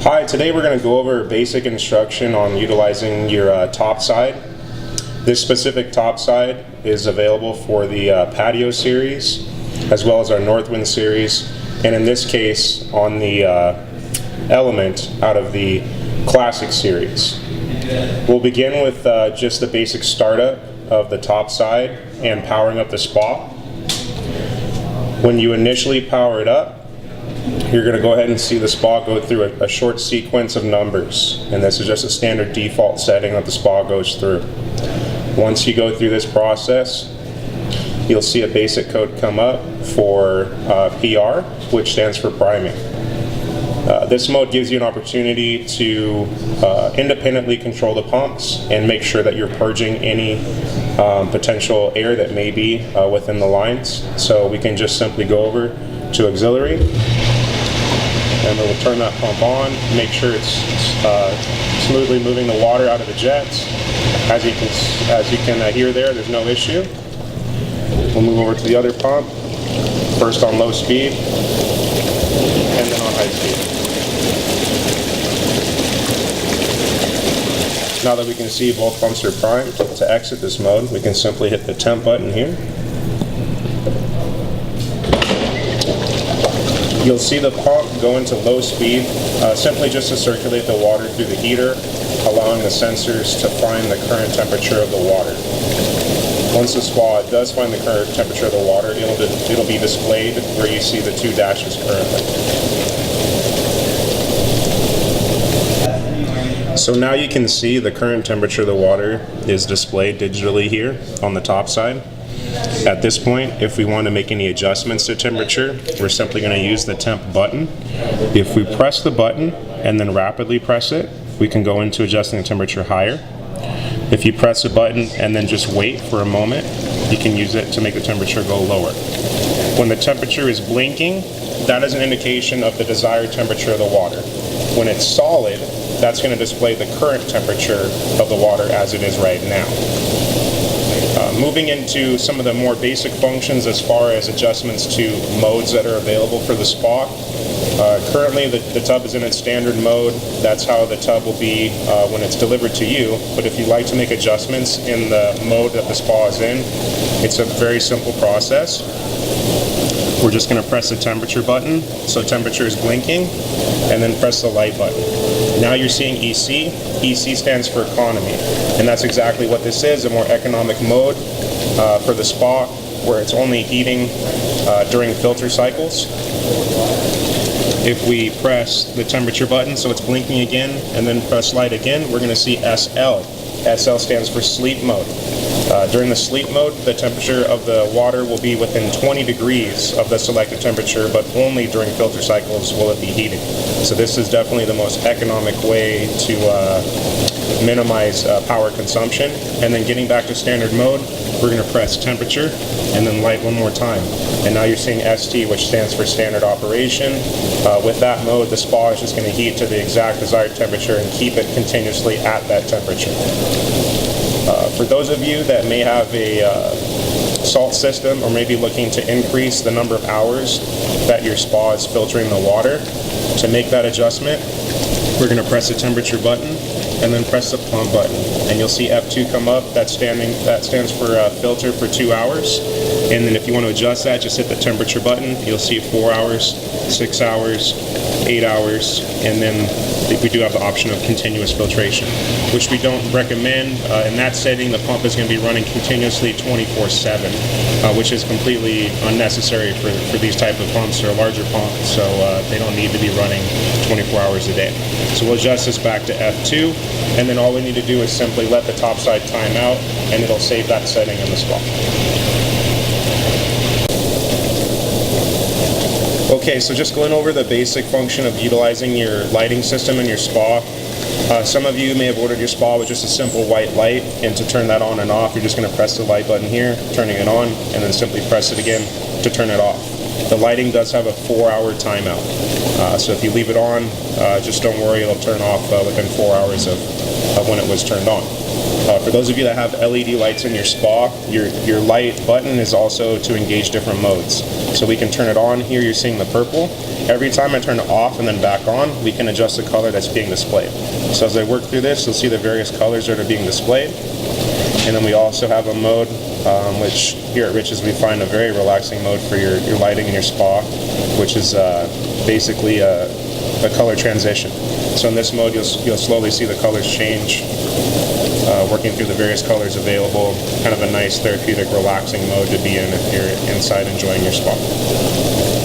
Hi, today we're going to go over basic instruction on utilizing your top side. This specific top side is available for the Patio series as well as our Northwind series, and in this case on the Element out of the Classic series. We'll begin with just the basic startup of the top side and powering up the spa. When you initially power it up, you're going to go ahead and see the spa go through a short sequence of numbers, and this is just a standard default setting that the spa goes through. Once you go through this process, you'll see a basic code come up for PR, which stands for priming. This mode gives you an opportunity to independently control the pumps and make sure that you're purging any potential air that may be within the lines. So we can just simply go over to auxiliary, and then we'll turn that pump on, make sure it's smoothly moving the water out of the jets. As you can hear there's no issue. We'll move over to the other pump, first on low speed, and then on high speed. Now that we can see both pumps are primed, to exit this mode, we can simply hit the temp button here. You'll see the pump go into low speed, simply just to circulate the water through the heater, allowing the sensors to find the current temperature of the water. Once the spa does find the current temperature of the water, it'll be displayed where you see the two dashes currently. So now you can see the current temperature of the water is displayed digitally here on the top side. At this point, if we want to make any adjustments to temperature, we're simply going to use the temp button. If we press the button and then rapidly press it, we can go into adjusting the temperature higher. If you press the button and then just wait for a moment, you can use it to make the temperature go lower. When the temperature is blinking, that is an indication of the desired temperature of the water. When it's solid, that's going to display the current temperature of the water as it is right now. Moving into some of the more basic functions as far as adjustments to modes that are available for the spa. Currently the tub is in its standard mode. That's how the tub will be when it's delivered to you. But if you'd like to make adjustments in the mode that the spa is in, it's a very simple process. We're just going to press the temperature button, so temperature is blinking, and then press the light button. Now you're seeing EC. EC stands for economy, and that's exactly what this is, a more economic mode for the spa, where it's only heating during filter cycles. If we press the temperature button, so it's blinking again, and then press light again, we're going to see SL. SL stands for sleep mode. During the sleep mode, the temperature of the water will be within 20 degrees of the selected temperature, but only during filter cycles will it be heated. So this is definitely the most economic way to minimize power consumption. And then getting back to standard mode, we're going to press temperature and then light one more time. And now you're seeing ST, which stands for standard operation. With that mode, the spa is just going to heat to the exact desired temperature and keep it continuously at that temperature. For those of you that may have a salt system or maybe looking to increase the number of hours that your spa is filtering the water, to make that adjustment, we're going to press the temperature button and then press the pump button. And you'll see F2 come up. That stands for filter for 2 hours. And then if you want to adjust that, just hit the temperature button. You'll see 4 hours, 6 hours, 8 hours, and then we do have the option of continuous filtration, which we don't recommend. In that setting, the pump is going to be running continuously 24/7, which is completely unnecessary for these type of pumps or a larger pump, so they don't need to be running 24 hours a day. So we'll adjust this back to F2, and then all we need to do is simply let the top side time out, and it'll save that setting in the spa. Okay, so just going over the basic function of utilizing your lighting system in your spa. Some of you may have ordered your spa with just a simple white light, and to turn that on and off, you're just going to press the light button here, turning it on, and then simply press it again to turn it off. The lighting does have a 4-hour timeout. So if you leave it on, just don't worry, it'll turn off within 4 hours of when it was turned on. For those of you that have LED lights in your spa, your light button is also to engage different modes. So we can turn it on. Here you're seeing the purple. Every time I turn it off and then back on, we can adjust the color that's being displayed. So as I work through this, you'll see the various colors that are being displayed. And then we also have a mode, which here at Rich's we find a very relaxing mode for your lighting in your spa, which is basically a color transition. So in this mode, you'll slowly see the colors change, working through the various colors available. Kind of a nice therapeutic, relaxing mode to be in if you're inside enjoying your spa.